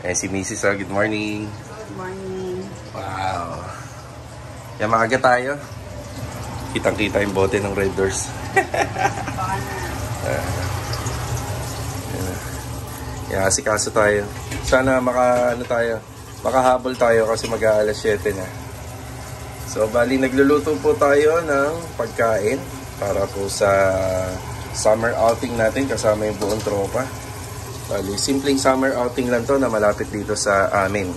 Eh, si Mrs. Good morning. Good morning. Wow. Yan, maaga tayo. Kitang-kita yung bote ng Red Doors. Yan, asikaso tayo. Sana makahabol tayo kasi mag-aalas 7 na. So, bali nagluluto po tayo ng pagkain para po sa summer outing natin kasama yung buong tropa. Bali, simpleng summer outing lang to na malapit dito sa amin.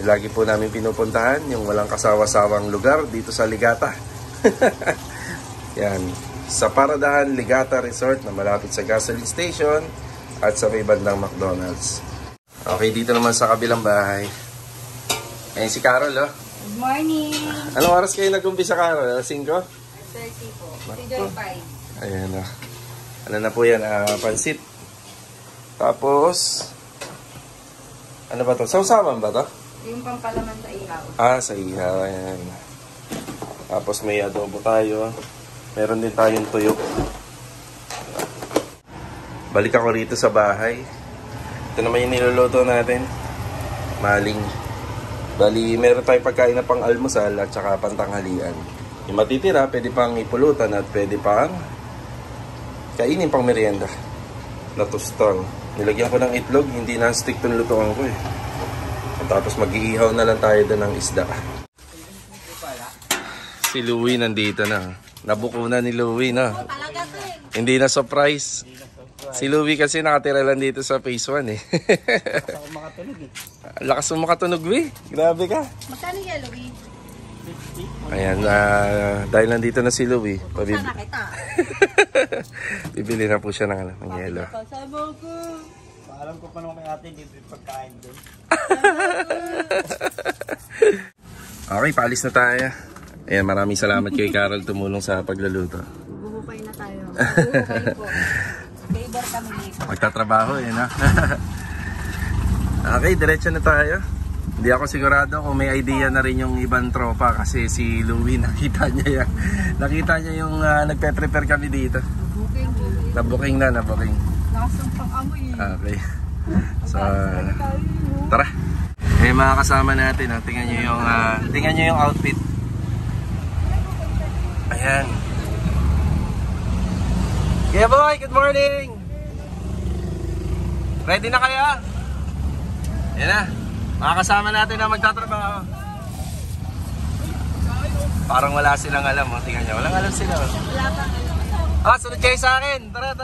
Lagi po namin pinupuntahan yung walang kasawa-sawang lugar dito sa Ligata. Yan, sa Paradahan Ligata Resort na malapit sa gasoline station at sa may bandang McDonald's. Okay, dito naman sa kabilang bahay. Ayan si Carol, oh. Good morning. Anong oras kayo nag-umpisa, Carol? 5? 30 po. 3:05. Ayan, oh. Ano na po yan? Pansit. Tapos, ano ba to? Sausawan ba to? Yung pampalaman sa ihaw. Sa ihaw. Ayan. Tapos may adobo tayo. Meron din tayong tuyo. Balik ako rito sa bahay. Ito naman yung niluluto natin. Maling. Bali, meron tayong pagkain na pang almusal at saka pantanghalian. Yung matitira, pwede pang ipulutan at pwede pang kainin pang merienda. Na tostong. Nilagyan ko ng itlog, hindi na stick itong lutuan ko eh. Tapos mag-iihaw na lang tayo doon ng isda. Si Louie nandito na. Nabuko na ni Louie na. Hindi na surprise. Si Louie kasi nakatira lang dito sa phase 1 eh. Lakas mo makatunog, Louie. Grabe ka. Magkano yan, Louie? Ayan, dahil nandito na si Louie. Sana kita. Bibili na po siya ng yelo. Kasama ko. Alam ko pa naman kay ate, hindi pagkain doon. Okay, paalis na tayo. Ayan, maraming salamat kay Carol tumulong sa pagluluto. Buhukay na tayo. Buhukay po. Favor kami dito. Magtatrabaho, yun ha. Okay, diretso na tayo. Hindi ako sigurado kung may idea na rin yung ibang tropa kasi si Louie nakita niya yung nagpe-prepare kami dito. Nabuking na. Nakasampang amoy. Okay. So, tara. Eh mga kasama natin, tingnan nyo yung outfit. Ayan. Yeah boy, good morning. Ready na kayo? Ayan na. Mga kasama natin na magtatrabaho. Parang wala silang alam, tingnan nyo. Walang alam sila. Wala pang Sunod kayo sa akin. Tara.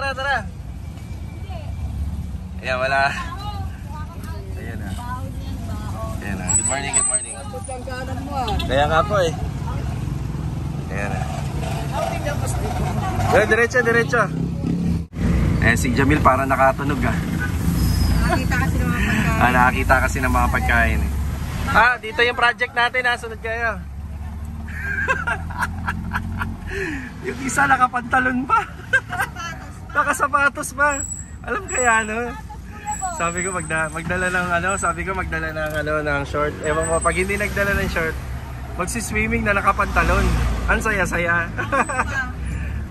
Ayan, wala. Ayan na. Ayan na. Good morning. Kaya nga po eh. Ayan na. Diretso. Eh, si Jamil para nakatunog ah. Nakakita kasi ng mga pagkain. Nakakita kasi ng mga pagkain eh. Dito yung project natin ha. Sunod kayo. Yung isa nakapantalon pa. Nakasapatos pa. Alam kaya no? Sabi ko magdala ng short. Ewan mo, pag hindi nagdala ng short, magsi-swimming na nakapantalon. Ang saya-saya.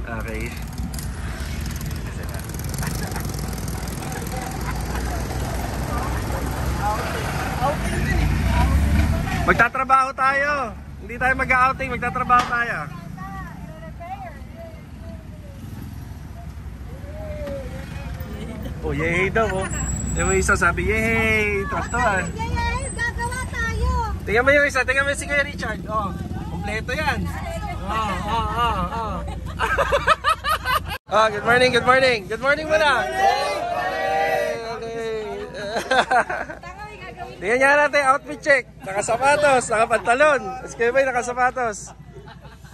Okay. Magtatrabaho tayo. Hindi tayo mag-outing, magtatrabaho tayo. Oh, yay daw oh. Yung isa sabi, yay! Traktor. Yay! Gagawa tayo! Tingnan mo yung isa, tingnan mo si Kuya Richard. Oh, kompleto yan. Good morning. Good morning muna. Tingnan niya natin, outfit check. Nakasapatos, nakapantalon. Kuya Bay, nakasapatos.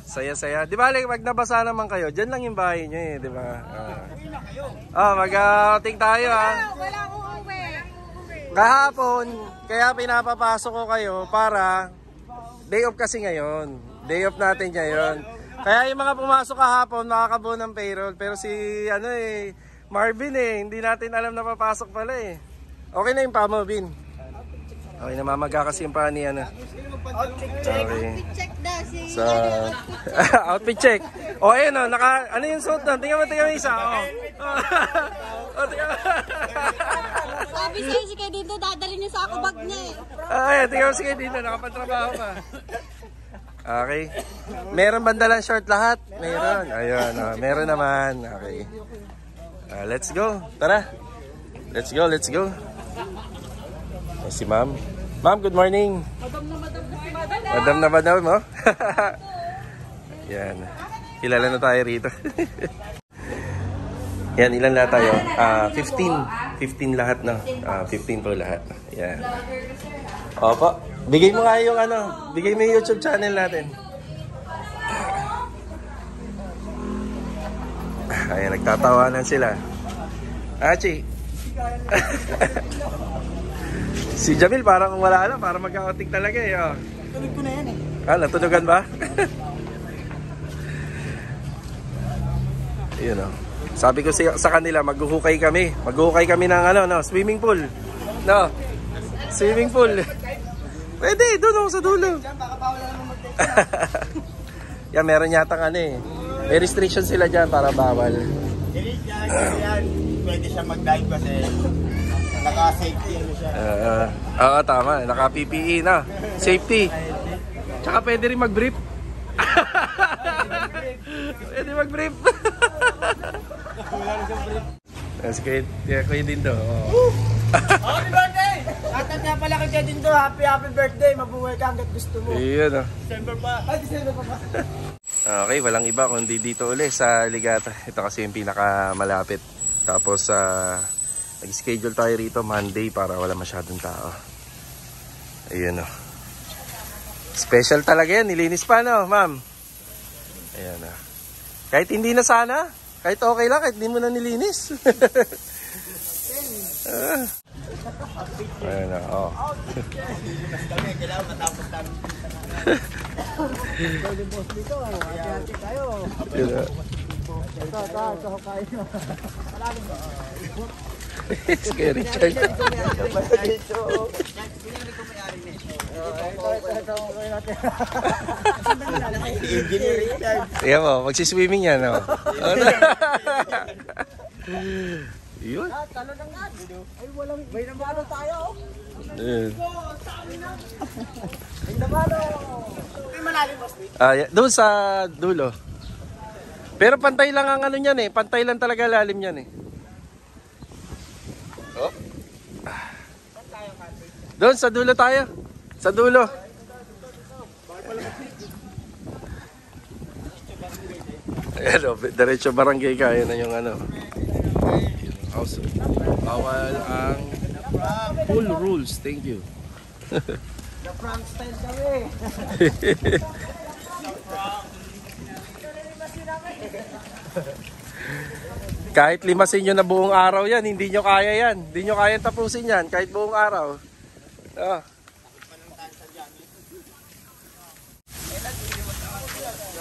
Saya-saya. Di ba, wag nabasa naman kayo. Diyan lang yung bahay nyo eh, di ba? Mag-outing tayo ha. Wala uuwi. Kahapon, kaya pinapapasok ko kayo para day off kasi ngayon. Day off natin ngayon. Kaya yung mga pumasok kahapon, makakabuo ng payroll. Pero si Marvin hindi natin alam na papasok pala eh. Okay na yung pa mo, Vin. Okay, namamaga kasi yung pa ni Outfit check. Okay. Outfit check daw si... So, outfit check. O, ayun o, ano yung suit doon? Tingnan mo isa. Oh, tingnan mo. Sabi sa'yo si Kuya Dindo, dadalhin niya sa ako bag niya eh. Ay, tingnan mo sige dito, nakapantrabaho ka. Okay. Meron ba dalang short lahat? Meron. Ayun, meron naman. Okay. Let's go. Tara. Let's go, let's go. Si ma'am. Ma'am, good morning. Madam na madam, oh. Yan. Kilala na tayo rito. Yan, ilan lahat tayo? 15. 15 lahat, no? 15 po lahat. Yan. Opo. Bigay mo nga yung ano. Bigay mo yung YouTube channel natin. Ayan, nagtatawanan sila. Achi. Si Jamil parang wala alam. Parang magka-outing talaga eh. Oh. Tunog ko na yan eh. Natunugan ba? Yun o. Sabi ko sa kanila, maghuhukay kami. Maghuhukay kami ng ano, no, swimming pool. No. Swimming pool. Pwede, doon sa dulo. Baka bawal na naman mag-take. Yan, meron yata ano eh. May restriction sila dyan para bawal. Yan, pwede siya mag-dive kasi naka-safety ano siya. Oo, tama. Naka-PPE na. Safety. Tsaka pwede rin mag-brief. Pwede mag-brief. Sige, kuya Dindo. Happy birthday! Shoutout nga pala kay Kuya Dindo. Happy birthday. Mabuhay ka hanggat gusto mo. Iyon o. December pa. December pa ba? Okay, walang iba kundi dito uli sa Ligata. Ito kasi yung pinakamalapit. Tapos nag-schedule tayo rito Monday para wala masyadong tao. Ayun o. Special talaga yan. Nilinis pa no, ma'am? Ayan o. Kahit hindi na sana. Kahit okay lang, kahit hindi mo na nilinis. Ayan o. Oh. Kailangan matapos namin. Golden boss dito. Hati-hati tayo. Ito, kayo. Sige, Richard. Tingnan mo, magsiswimming yan. No? Yun. Talo na nga. Ay, walang... May nabalo tayo. May nabalo. May malalim, boss. Doon sa dulo. Pero pantay lang ang ano niyan eh. Pantay lang talaga lalim niyan eh. Oh. Doon sa dulo tayo. Sa dulo. Ayan o, diretso barangay kaya na yung ano. House. Bawal ang full rules. Thank you. The prank style kami. Kahit limasin nyo na buong araw yan, hindi nyo kaya yan. Hindi nyo kaya tapusin yan, kahit buong araw. Oh.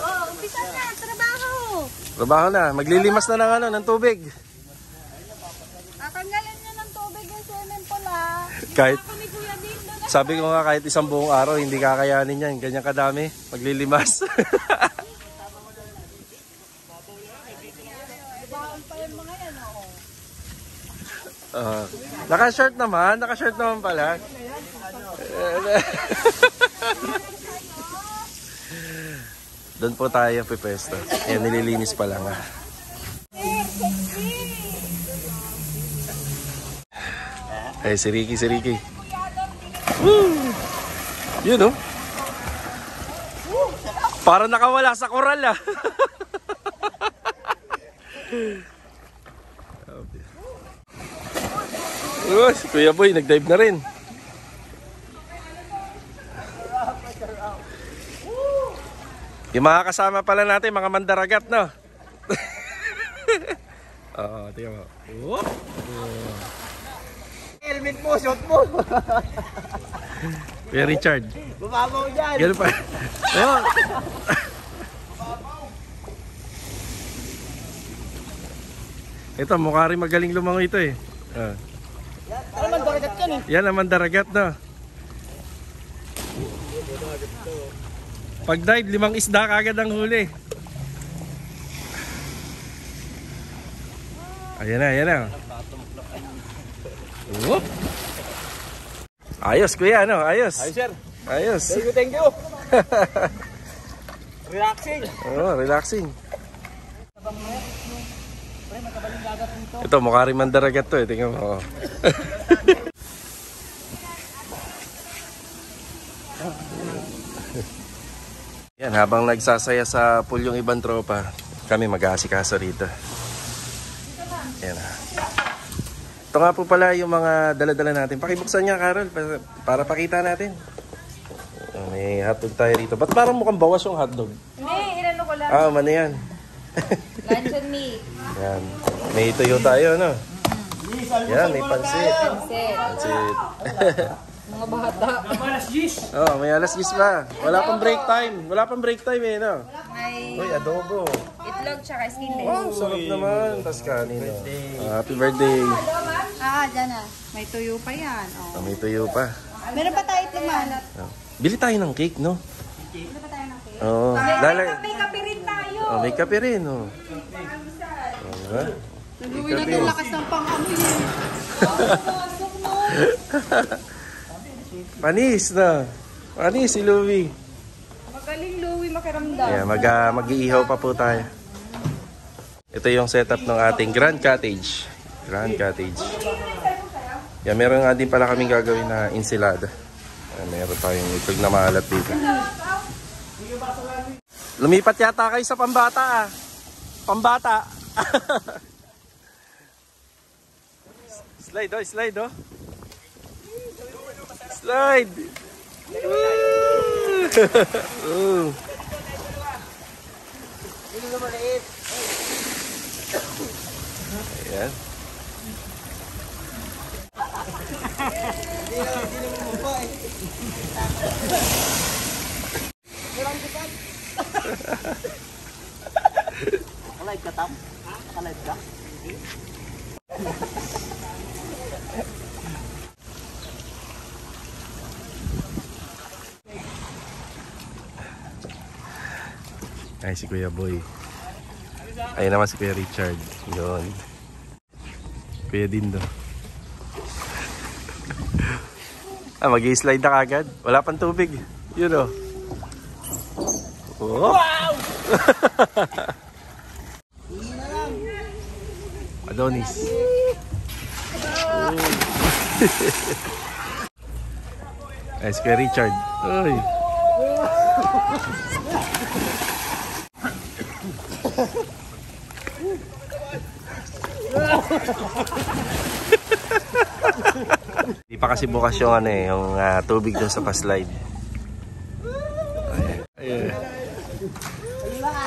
Oh, umpisa na, trabaho. Trabaho na, maglilimas na ng ano, ng tubig. Tatanggalin nyo ng tubig yung swimming pool ha. Kahit, Ako ni Kuya Dindo na. sabi ko nga kahit isang buong araw, hindi kakayanin yan. Ganyan kadami, maglilimas. Naka-shirt naman pala. Doon po tayo pipwesto. Ayan, nililinis pa lang. Ay, si Ricky. Woo! Yun oh. Para nakawala sa koral ah. Si Kuya Boy, nag-dive na rin. Yung mga kasama pala natin, mga mandaragat, no? Oo, tingnan mo. Helmet mo, shot mo. Kuya Richard. Bumabaw dyan. Gano'n pa. Oh. Ito, mukha rin magaling lumangoy ito eh. Ano man daragat yan eh. Yan naman daragat no. Pag dive, 5 isda kagad ang huli. Ayan na. Whoop. Ayos kuya, ano? Ayos. Ayos, sir. Ayos. Thank you. Relaxing. Oh, relaxing. Ito, mukha rin mandaragat to eh. Tingnan mo. Yan, habang nagsasaya sa pool yung ibang tropa, kami mag-aasikaso rito. Yan. Ito nga po pala yung mga dala-dala natin. Pakibuksan niya, Carol, para pakita natin. May hotdog tayo rito. Ba't parang mukhang bawas yung hotdog? Hindi, inano ko lang. Ah, mano yan. Luncheon meat. Yan. May tuyo tayo, no? Yan, may pansit. Pansit. Pansit. Mga bata. Oh, may alas 10 pa. Wala pang break time. Wala pang break time eh, no? May Uy, adobo. itlog tsaka skinless. Wow, sarap naman. Tas kanin, no? Happy birthday. Dyan na. May tuyo pa yan. Oh. May tuyo pa. Meron pa tayo timan. Oh. Bili tayo ng cake, no? Meron pa tayo ng cake. Oo. May kape rin tayo. Oh, may kape rin, oh. Diba? Nagawin natin lakas ng pang-amoy. Pasok mo. Panis na. Panis si Louie. Magaling Louie makiramdam. Yeah, mag-iihaw pa po tayo. Ito yung setup ng ating Grand Cottage. Grand Cottage. Yeah, meron nga din pala kaming gagawin na ensilada. Meron tayong itlog na maalat dito. Lumipat yata kayo sa pambata ah. Pambata. Slide oh, slide oh. Slide. Ayan. Nakalive ka, Tam? Nakalive ka? Ay, si Kuya Boy. Ayun naman si Kuya Richard. Yun. Kuya Dindo. Mag-i-slide na kagad. Wala pang tubig. Yun o. Oh. Wow! Adonis. Ay, si Kuya Richard. Uy. Hindi pa kasi bukas yung ano eh, yung tubig doon sa pa-slide. Ayan.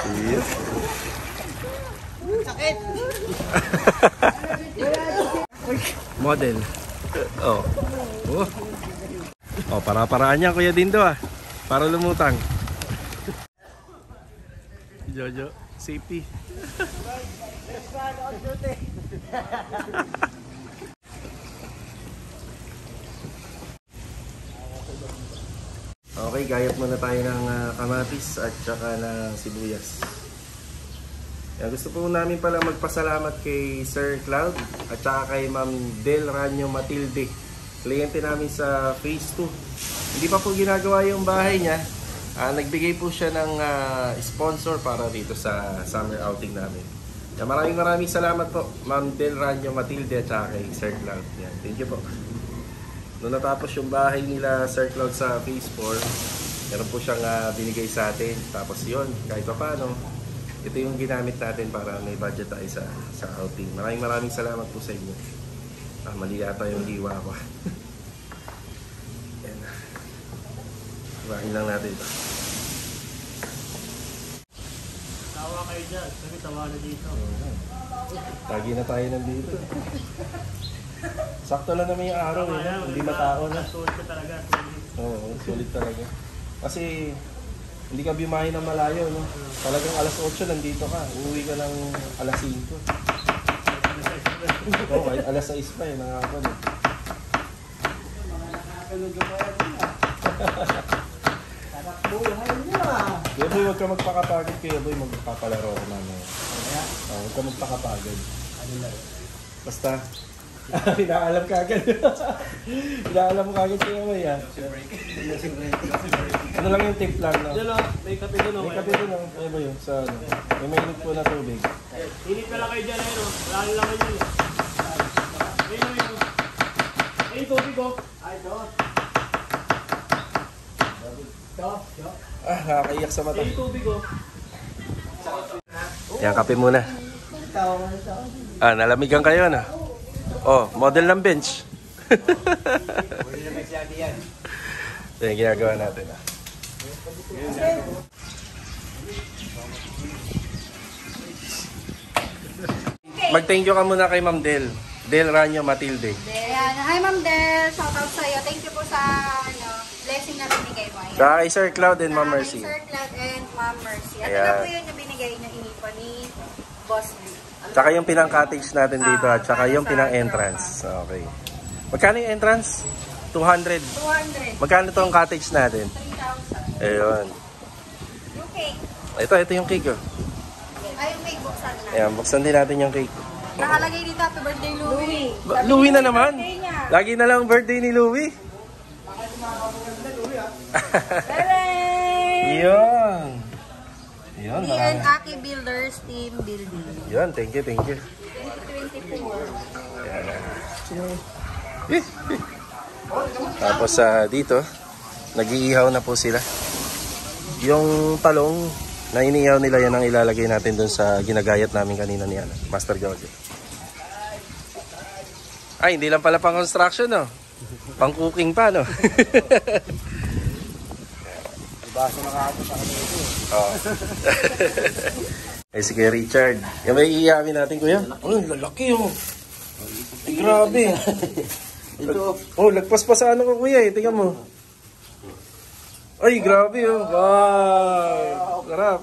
Ayan. Sakit! Model. Oh. Oh. Oh, para-paraan niya Kuya Dindo ah. Para lumutang. Jojo, safety. Okay, gayat muna tayo ng kamatis at saka ng sibuyas. Gusto po namin pala magpasalamat kay Sir Cloud at saka kay Ma'am Del Ranyo Matilde. Kliyente namin sa Phase 2. Hindi pa po ginagawa yung bahay niya. Nagbigay po siya ng sponsor para dito sa summer outing namin. Maraming salamat po Ma'am Del Ranyo Matilde at saka kay Sir Cloud. Yan, thank you po. Noong natapos yung bahay nila Sir Cloud sa Phase 4, meron po siyang binigay sa atin. Tapos yun, kahit pa paano, ito yung ginamit natin para may budget tayo sa outing. Maraming salamat po sa inyo. Mali yata yung hiwa ko. Yan. Hiwain lang natin ito. Tawa kayo dyan. Sabi tawa na dito. Lagi na tayo nandito. Sakto lang naman yung araw eh. Hindi matao na. Sulit ka talaga. Oo, sulit talaga. Kasi hindi ka bimahin ng malayo, no? Talagang alas 8 nandito ka. Uuwi ka ng alas 5. Oo, alas 6 pa eh. Nangakon eh. Buhay niya. Kaya boy, huwag ka magpakapagod kaya boy. Magpapalaro ko namin. Huwag ka magpakapagod. Basta, Inaalam ka agad. Inaalam mo kagad siya mo yan. Ano lang yung tip lang, no? Diyan o, may kape doon o. May kape doon, no? Ano ba yun? Sa ano? May mainit po na tubig. Init na lang kayo dyan, ayun o. Wala lang kayo yun. Ayun o, ayun o. Ayun, tubig o. Ay, ito. Ito. Ah, nakakaiyak sa mata. Ayun, tubig o. Yan, kape muna. Ah, nalamigan kayo, no? Oh, model ng bench. Yan, ginagawa natin, ah. Mag-thank you ka muna kay Ma'am Del. Del Ranyo Matilde. Ayan. Hi, Ma'am Del. Shoutout sa'yo. Thank you po sa blessing na binigay mo. Ayan. Saka kay Sir Cloud and Ma'am Mercy. Sir Cloud and Ma'am Mercy. At Ayan. ano po yun yung binigay na inipo ni Boss B. Tsaka yung pinang-cottage natin dito at tsaka yung pinang-entrance. Okay. Magkano yung entrance? 200. 200. Magkano tong cottage natin? 3,000. Ayun. Yung cake. Ito yung cake, oh. Ay, yung cake buksan na. Ayan, buksan din natin yung cake. Nakalagay dito, happy birthday, Louie. Louie na naman. Birthday niya. Lagi na lang birthday ni Louie. Hooray! Yun. Yun, Me and Aki Builders Team Building. Yun, thank you, thank you. 2024. Tapos dito, nag-iihaw na po sila. Yung talong na iniihaw nila, yan ang ilalagay natin dun sa ginagayat namin kanina ni Master Jojo. Ay, hindi lang pala pang construction, no? Pang cooking pa, no? Baso na kahapon sa kanila ito. Oh. Eh, sige, Richard. Yung may iihamin natin, kuya. Oh, lalaki, oh. Ay, grabe. Ito. Oh, lagpas pa sa ano ko, kuya, eh. Tingnan mo. Ay, grabe, oh. Wow. Sarap.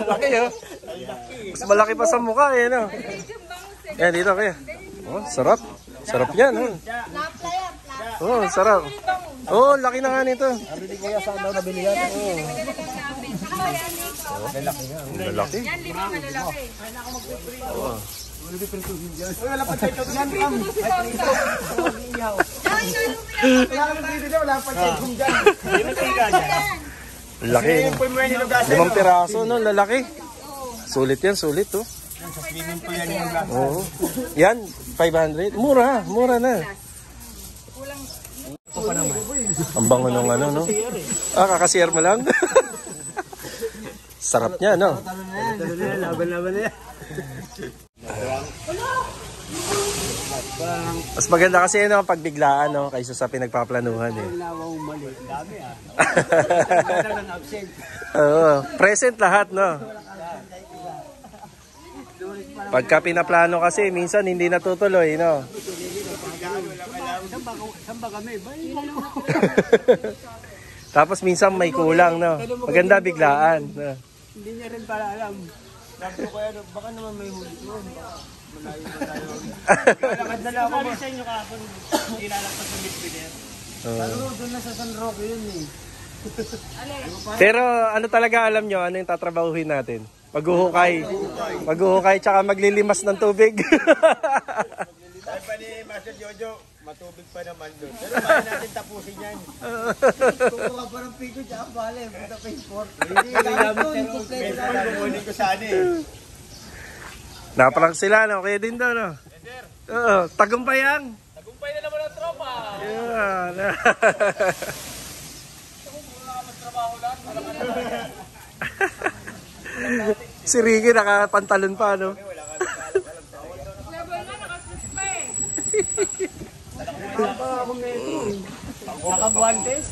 Laki, oh. Mas malaki pa sa mukha, eh, no? Yan, dito, kuya. Oh, sarap. Sarap yan, oh. Oh, sarap. Oh, laki na nga nito. Nabili ko yan, saan daw nabili yan? Lalaki nga. Lalaki. Yan, 5 malalaki. Oh. Wala pa tayo dyan, Pam. Wala ka dito dyan, wala pa tayo dyan. Hindi na tayo dyan. Laki. 5 piraso, no? Lalaki. Sulit yan, sulit, oh. Swimming pool yan yung gas. Oo. Yan, 500. Mura, mura na. Ang bango nung ano, no? Ah, kakasiyar mo lang? Sarap niya, no? Laban-laban na yan. Mas maganda kasi yun, pag biglaan, no? Kaysa sa pinagpaplanuhan, eh. Lawang mali. Dami ah. Absent. Oo, present lahat, no? Pagka pinaplano kasi, minsan hindi natutuloy, no? Saan ba kami? Tapos minsan may kulang, no? Maganda biglaan. No? Hindi niya rin pala alam. Sabi ko kaya, baka naman may huli mo. Malayo na tayo. Lakad na lang ako. Sabi sa inyo kahapon, ilalakpas sa Midfielder. Doon na sa San Roque yun eh. Pero ano talaga alam nyo, ano yung tatrabahuhin natin? Maghuhukay. Maghuhukay tsaka maglilimas ng tubig. Sabi pa ni Master Jojo, matubig pa naman doon. Pero bakit natin tapusin yan? Kung ka pa ng pico, tsaka bale, punta pa yung sport. Hindi namin pero kukunin ko sana eh. Napalang sila, no? Kaya din daw, no? Oo, tagumpayang. Tagumpay na naman ang tropa. Yan. Si Ricky nakapantalon pa, no? Nakagwantes?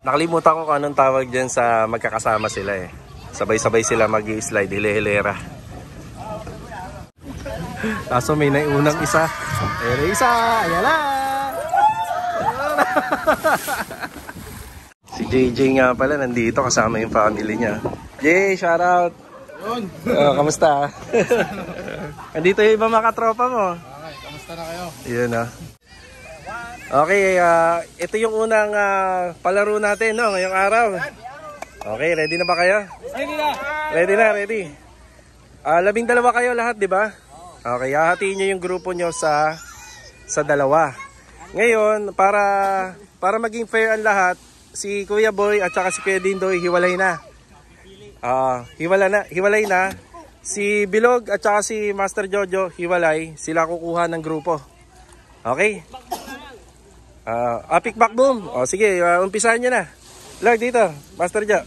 Nakalimutan ko kung anong tawag dyan sa magkakasama sila eh. Sabay-sabay sila mag-i-slide, hile-hilera. Kaso may naiunang isa. Ere isa! Ayan na! Si JJ nga pala nandito kasama yung family niya. Jay, shout out! Kamusta? Andito yung iba mga katropa mo. Okay, kamusta na kayo? Yun Okay, ito yung unang palaro natin no, ngayong araw. Okay, ready na ba kayo? Ready na! Ready na, ready. 12 kayo lahat, di ba? Okay, hahatiin nyo yung grupo nyo sa dalawa. Ngayon, para maging fair ang lahat, si Kuya Boy at saka si Kuya Dindoy hiwalay na. Hiwalay na. Si Bilog at saka si Master Jojo hiwalay. Sila kukuha ng grupo. Okay? Pick back boom. Sige, umpisahan nyo na. Lag dito, Master Jo.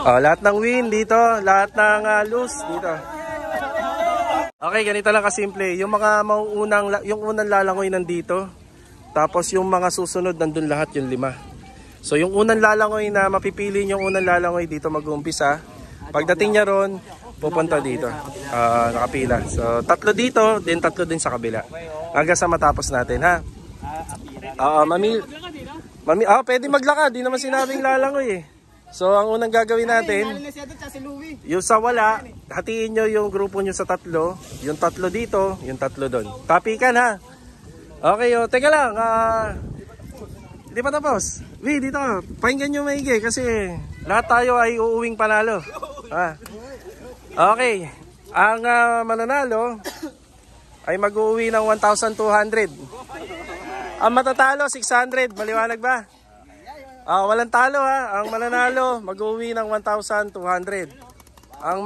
Lahat ng win dito, lahat ng lose dito. Okay, ganito lang kasimple. Yung mga yung unang lalangoy nandito. Tapos yung mga susunod nandun lahat yung 5. So yung unang lalangoy na mapipili yung unang lalangoy dito mag-uumpisa. Pagdating niya ron, pupunta dito. Nakapila. So 3 dito, then 3 din sa kabila. Hanggang sa matapos natin ha. Pwede maglakad, di naman sinabing lalangoy eh. So ang unang gagawin natin, yung sa wala, hatiin nyo yung grupo nyo sa 3. Yung 3 dito, yung 3 doon. Tapikan ha. Okay, teka lang. Hindi pa tapos. Dito ka. Pakinggan nyo maigi kasi lahat tayo ay uuwing panalo. Okay. Ang mananalo ay mag-uuwi ng 1,200. Ang matatalo, 600. Maliwanag ba? Walang talo ha. Ang mananalo, mag-uuwi ng 1,200. Ang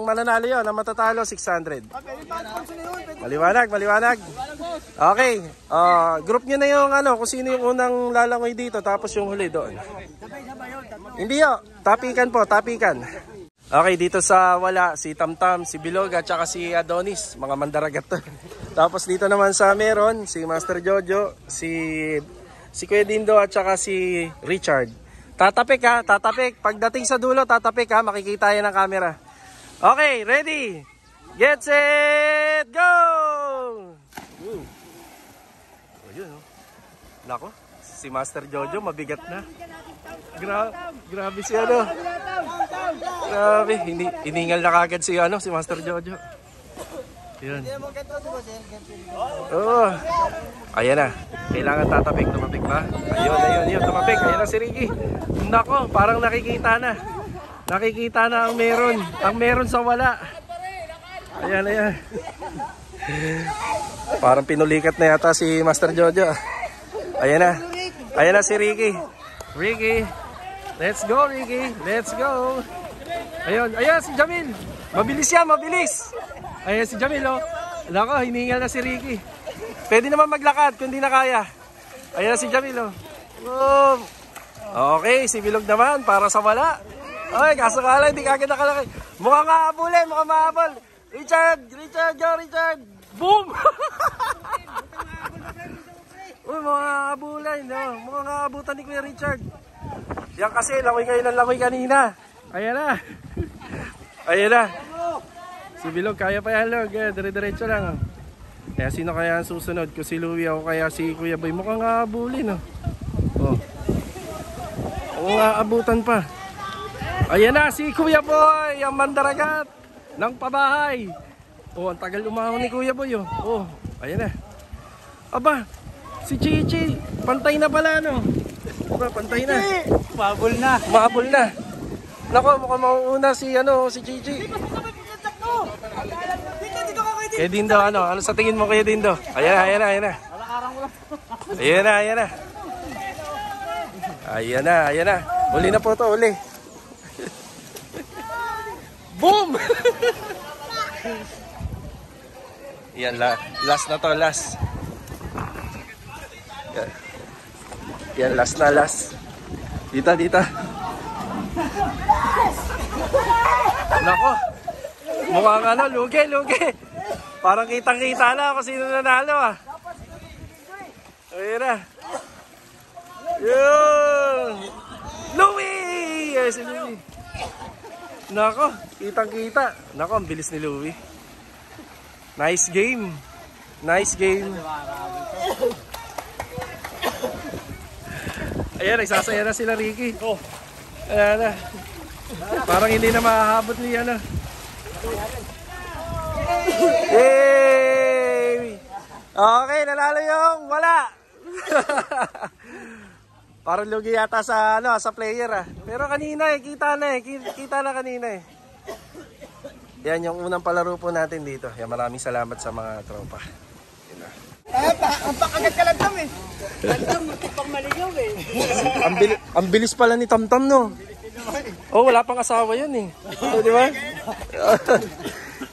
mananalo yun, ang matatalo, 600. Maliwanag. Okay. Group nyo na yung kung sino yung unang lalangoy dito, tapos yung huli doon. Hindi tapikan po. Okay, dito sa wala, si Tamtam, si Bilog at saka si Adonis, mga mandaragat to. Tapos dito naman sa meron, si Master Jojo, si Kuya Dindo at saka si Richard. Tatapik ha, tatapik. Pagdating sa dulo, tatapik ha, makikita yan ng camera. Okay, ready? Get set, go! Ayun Nako, si Master Jojo mabigat na. Grabe si Grabe, hiningal na kagad si si Master Jojo. Yun. Ayan na. Kailangan tatapik, tumapik ba? Ayun, tumapik. Ayan na si Ricky. Nako, parang nakikita na. Nakikita na ang meron. Ang meron sa wala. Ayan. Parang pinulikat na yata si Master Jojo. Ayan na si Ricky. Ricky. Let's go, Ricky. Let's go. Ayan si Jamil. Mabilis yan, mabilis. Ayan si Jamil, Nako, hiningal na si Ricky. Pwede naman maglakad kung di na kaya. Ayan si Jamil, Okay, si Bilog naman para sa wala. Okay, kaso kala hindi kagad nakalaki. Mukhang mahabol. Richard. Boom! Mukhang aabulan, Mukhang aabutan ni Kuya Richard. Yan kasi, langoy kayo ng langoy kanina. Ayan na. Si Bilog, kaya pa yan, Log. Dire-diretso lang. Kaya sino kaya ang susunod? Kung si Louie ako kaya si Kuya Boy. Mukhang aabulin, Oo nga, abutan pa. Ayan na, si Kuya Boy, ang mandaragat ng pabahay. Ang tagal umahon ni Kuya Boy, ayan na. Aba, si Chichi, pantay na pala, pantay na. Mahabol na. Nako, mukhang mauuna si Chichi. Kaya Dindo, ano sa tingin mo kaya Dindo? Ayan na. Ayan na. Uli na po to, uli. Boom! Yan, last na to, last. Yan, last na. Dito. Nako. Mukhang lugi. Parang kitang-kita na kung sino nanalo Ayan na. Yun! Louie! Ay, si Louie. Nako, kitang-kita. Nako, ang bilis ni Louie. Nice game. Ayan, nagsasaya na sila Ricky. Ayan na. Parang hindi na makahabot ni ano. Yay! Okay, nanalo yung wala. Parang lugi yata sa ano, sa player ah. Pero kanina kita na kanina eh. Yan yung unang palaro po natin dito. Yan, maraming salamat sa mga tropa. Yan na. Ang pakagat ka lang tam eh. Tamtam, pang maligaw eh. Ang bilis pala ni Tamtam no. Oh, wala pang asawa yun eh. Oh, di ba?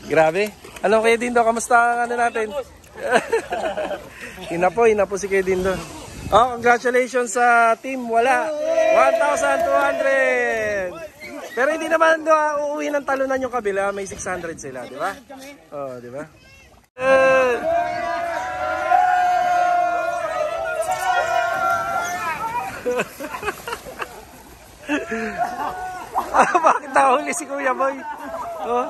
Grabe. Ano kayo Dindo? Kamusta ang ano natin? Ina po si Kuya Dindo. Oh, congratulations sa team wala. 1,200. Pero hindi naman uuwi ng talunan yung kabila, may 600 sila, di ba? Oh, di ba? Bakit nahuli si Kuya Boy? Oh.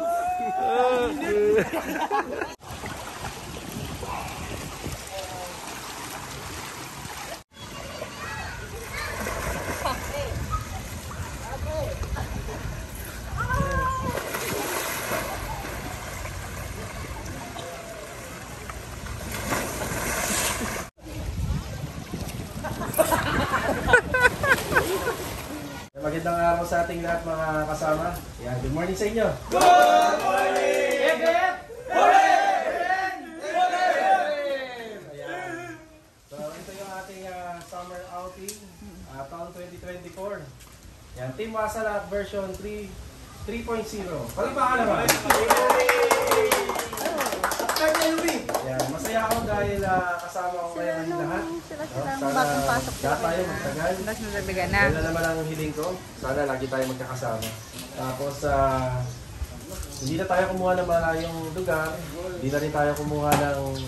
Magandang araw sa ating lahat mga kasama. Yan, good morning sa inyo. Good morning! Ayan. So ito yung ating summer outing, taon 2024. Yan, Team Wasala version 3.0. Palipakan naman. Yan, masaya ako dahil kasama ko kayo ng lahat. Sana lahat tayo magtagal. Wala naman ang hiling ko. Sana lagi tayo magkakasama. Tapos, hindi na tayo kumuha ng malayong lugar. Hindi na rin tayo kumuha ng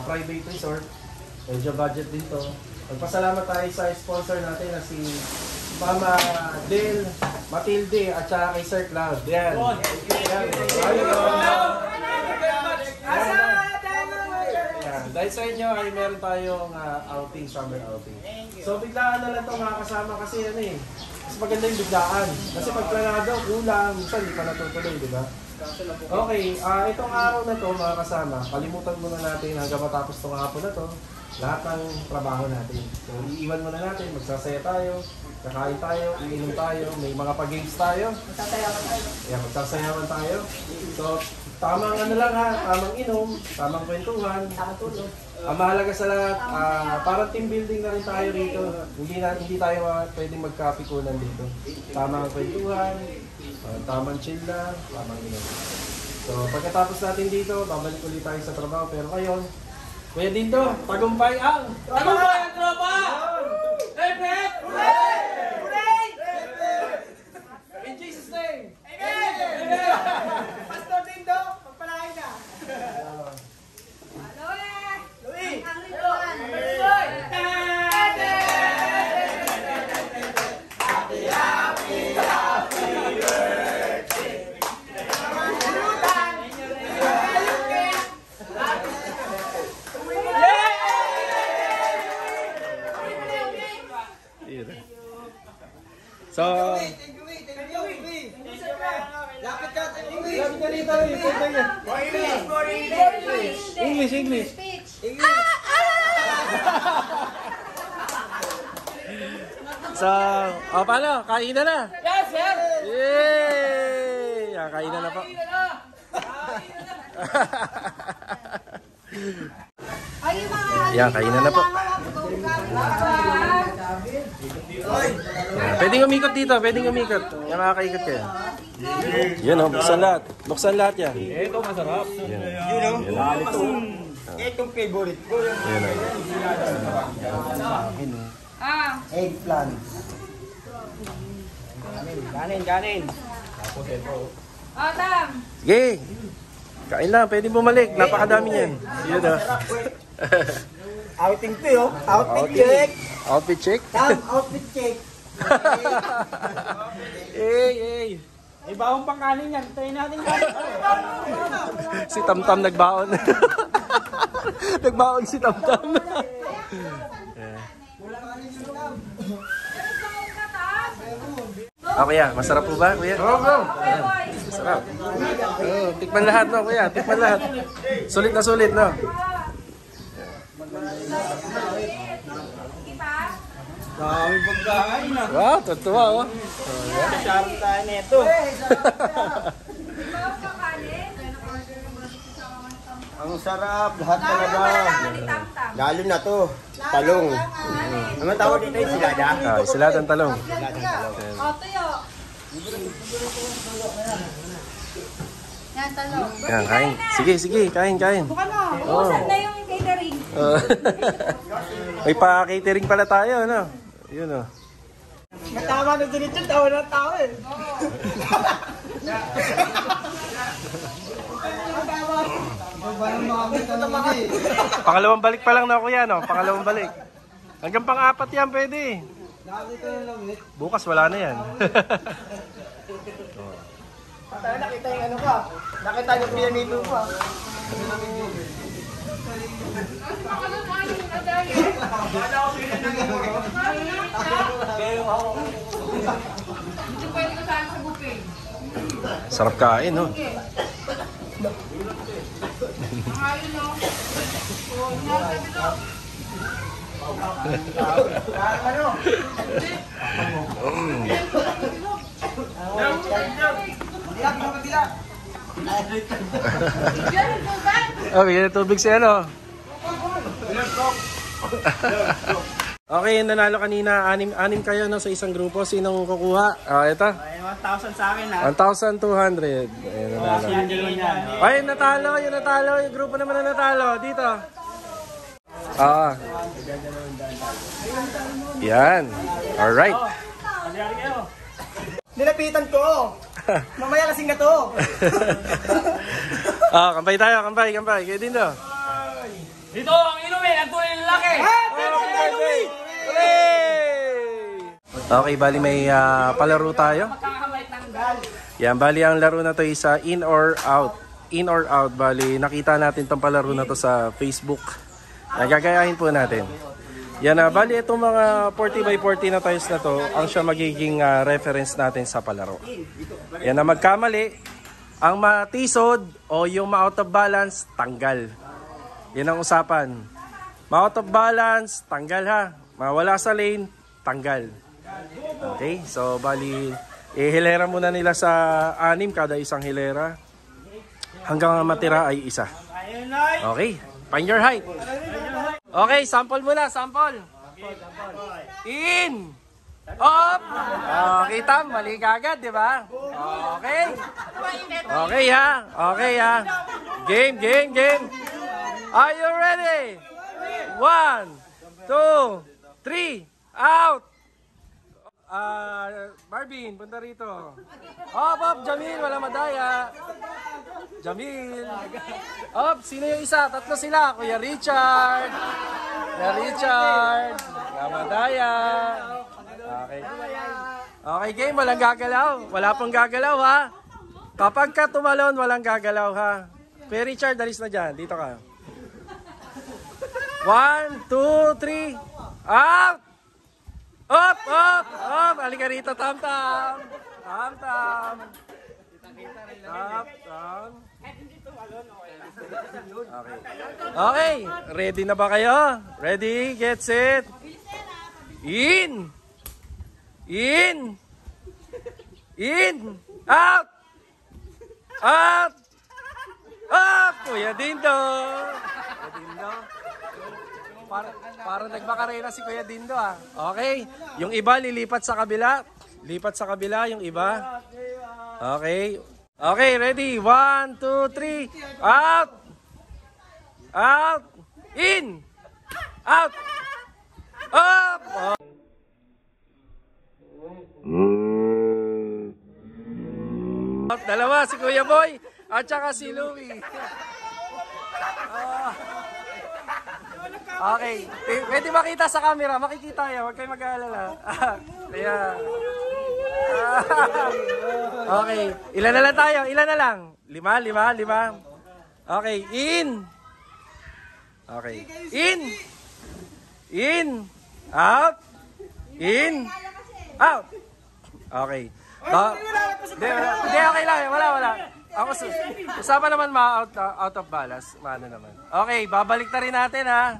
private resort. Medyo budget din to. Magpasalamat tayo sa sponsor natin na si Mama Del Matilde at saka kay Sir Cloud. Yan. Dahil sa inyo ay meron tayong outing, summer outing. So biglaan na lang ito mga kasama kasi ano eh. Mas maganda yung biglaan. Kasi pag planado, kulang. Minsan hindi pa natutuloy, di ba? Okay, itong araw na to mga kasama, kalimutan muna natin hanggang matapos itong hapon na to, lahat ng trabaho natin. So iiwan muna natin, magsasaya tayo, kakain tayo, iinom tayo, may mga pag-games tayo. Magsasayawan tayo. Yeah, magsasayawan tayo. So tamang ano lang ha, tamang inom, tamang kwentuhan, tamang tulog. Ang mahalaga sa lahat, parang team building na rin tayo rito. Hindi tayo pwedeng magkapikunan dito. Tamang kwentuhan, tamang chill lang, tamang inom. So pagkatapos natin dito, babalik ulit tayo sa trabaho. Pero ngayon, Kuya Dindo, tagumpay ang tropa! Epet! In Jesus' name! Amen! Pastor Dindo, pagpalain na. Louie! So, Lapit ka, Louie! lapit ka dito, English. So, paano? Kainan na? Yes, sir! Yay! Kainan na po. Yan, kainan na po. Yan, pwedeng umikot dito, pwedeng umikot. Yan, makakaikot kayo. Yan o, buksan lahat. Buksan lahat yan. Ito masarap. Yan. Itong favorite ko. Yan o. Eggplant. Kanin. Sige. Kain lang, pwedeng bumalik. Napakadami yan. Yun o. Outing to yun. Outfit check. Outfit check? Outfit check. Hey. Ibawang pang kanin yan. Tayo natin kanin. Si Tamtam nagbaon. Nagbaon si Tamtam. Kuya, masarap po ba, kuya? Oo, bro. Masarap. Tikman lahat, no, kuya? Tikman lahat. Sulit na sulit, no? Dami pagkain na. Wow, totoo, oh. Sarap tayo nito. Ang sarap, lahat talaga. Lalo na to, talong. Ano tawag dito yung silada? Siladang talong. Yan, talong. Yan, kain. Sige, kain. Bukan mo. Uusap na yung catering. May pa-catering pala tayo, ano? Yun, oh. Matama na din ito, tawa ng tao eh. Pangalawang balik pa lang na, kuya, no? Pangalawang balik. Hanggang pang-apat yan, pwede. Bukas wala na yan. Nakita yung ano ka. Nakita yung pianino ka. Sarap kain, no? Bigyan ng tubig si ano. Okay, nanalo kanina. Anim kayo, no, sa isang grupo. Sinong kukuha? Ito. 1,000 sa akin ha. 1,200. Ayun, nanalo. Ay, natalo. Yung natalo. Yung grupo naman na natalo. Dito. Yan. Alright. Nilapitan ko. Mamaya lasing na to. Kampay tayo. Kampay. Kaya din to. Dito ang inumin. Ang tunay ng lalaki. Okay, bali may palaro tayo. Yan, bali ang laro na to is in or out. In or out, bali nakita natin tong palaro na to sa Facebook. Gagayahin po natin. Yan, bali itong mga 40x40 na tiles na to, ang siya magiging reference natin sa palaro. Yan, na magkamali, ang matisod o yung ma-out of balance, tanggal. Yan ang usapan. Ma-out of balance, tanggal ha. Mawala sa lane, tanggal. Okay, so bali, hilera muna nila sa 6 kada isang hilera. Hanggang matira ay isa. Okay, find your height. Okay, sample muna, sample. In. Up. Kita, mali kagad, di ba? Okay. Okay ha. Game. Are you ready? 1, 2, 3, out. Marvin, punta rito. Up, Jamil, wala madaya. Jamil. Up, sino yung isa? Tatlo sila. Kuya Richard. Wala madaya. Okay, game, walang gagalaw. Wala pang gagalaw, ha? Kapag ka tumalon, walang gagalaw, ha? Kuya Richard, dalis na dyan. Dito ka. 1, 2, 3. Out! Up! Halika rito, tam-tam. Okay, ready na ba kayo? Ready, get set. In. Out! Kuya Dindo. Para nagbakarena si Kuya Dindo, ha. Okay, yung iba lilipat sa kabila. Yung iba. Okay, ready. 1, 2, 3. Out. In. Out. Up. Dalawa, si Kuya Boy at saka si Louie. Okay, pwede makita sa camera, makikita yan, huwag kayo mag-aalala. Kaya, okay, ilan na lang tayo, ilan na lang? 5. Okay, in. Okay, in. Out. In. Out. Okay, Hindi, okay lang. Wala. Ako, usapan naman out of balance. Maano naman. Okay, babalik na rin natin ha.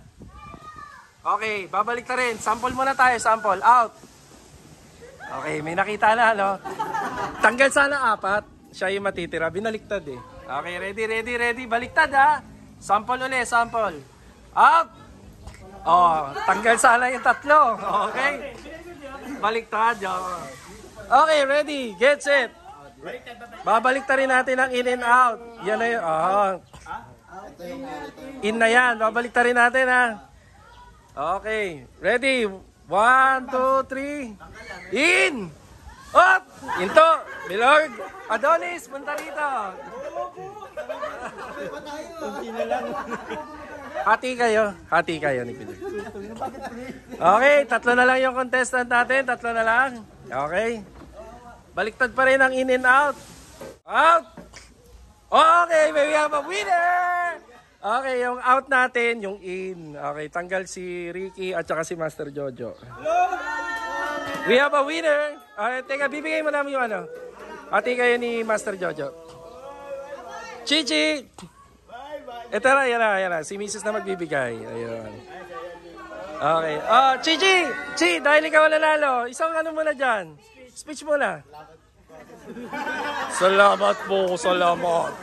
Okay, babalik na rin. Sample muna tayo, sample. Out. Okay, may nakita na, no? Tanggal sana 4. Siya yung matitira. Binaliktad eh. Okay, ready. Baliktad ha. Sample ulit, sample. Out. Oh, tanggal sana yung 3. Okay. Baliktad. Oh. Okay, ready. Get set. Babalik na rin natin ang in and out. Yan na yun. Oh. In na yan. Babalik na rin natin ha. Okay. Ready. 1, 2, 3. In. Up. Into. Bilog. Adonis. Punta rito. Hati kayo ni Bilog. Okay. 3 na lang yung contestant natin. 3 na lang. Okay. Baliktad pa rin ang in and out. Out. Okay. We have a winner. Okay, yung out natin, yung in. Okay, tanggal si Ricky at saka si Master Jojo. We have a winner. Okay, teka, bibigay mo namin yung ano. Hati kayo ni Master Jojo. Chichi! Ito na, yan na. Si Mrs. na magbibigay. Ayun. Okay. Chichi! Chi, dahil ikaw nanalo, isang ano muna dyan. Speech muna. Salamat po, salamat.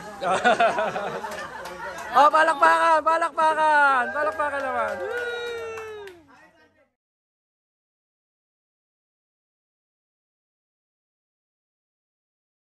Palakpakan naman.